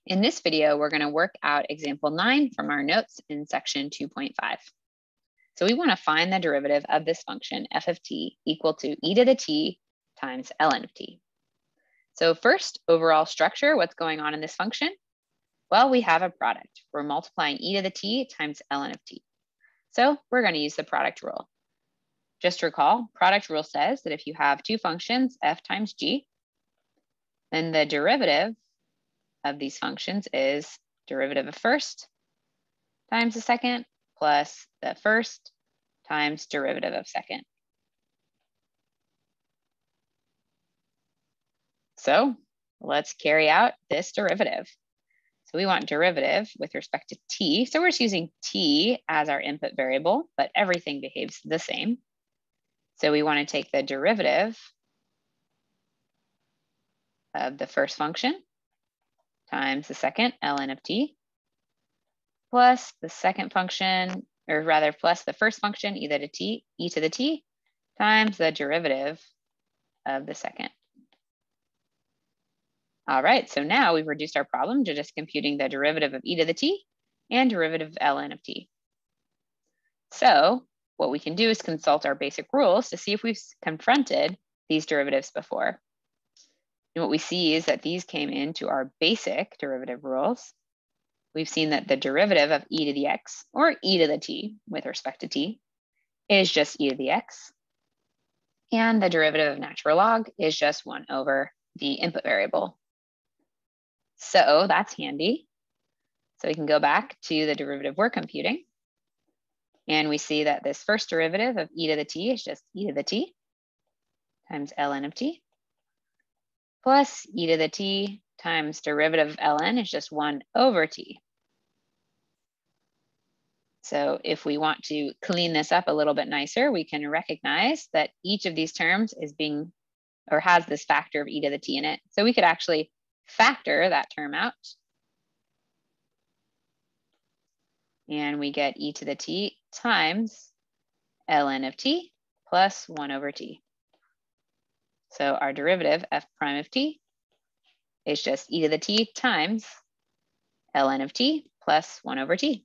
In this video, we're going to work out example 9 from our notes in section 2.5. So we want to find the derivative of this function f of t equal to e to the t times ln of t. So first, overall structure, what's going on in this function? Well, we have a product. We're multiplying e to the t times ln of t. So we're going to use the product rule. Just recall, product rule says that if you have two functions, f times g, then the derivative of these functions is derivative of first times the second plus the first times derivative of second. So let's carry out this derivative. So we want derivative with respect to t. So we're just using t as our input variable, but everything behaves the same. So we want to take the derivative of the first function times the second, ln of t, plus the second function, or rather plus the first function, e to the t, times the derivative of the second. All right, so now we've reduced our problem to just computing the derivative of e to the t and derivative of ln of t. So what we can do is consult our basic rules to see if we've confronted these derivatives before. And what we see is that these came into our basic derivative rules. We've seen that the derivative of e to the x, or e to the t with respect to t, is just e to the x. And the derivative of natural log is just 1 over the input variable. So that's handy. So we can go back to the derivative we're computing. And we see that this first derivative of e to the t is just e to the t times ln of t, plus e to the t times derivative of ln is just 1 over t. So if we want to clean this up a little bit nicer, we can recognize that each of these terms is being, or has this factor of e to the t in it. So we could actually factor that term out. And we get e to the t times ln of t plus 1 over t. So our derivative, f prime of t, is just e to the t times ln of t plus 1 over t.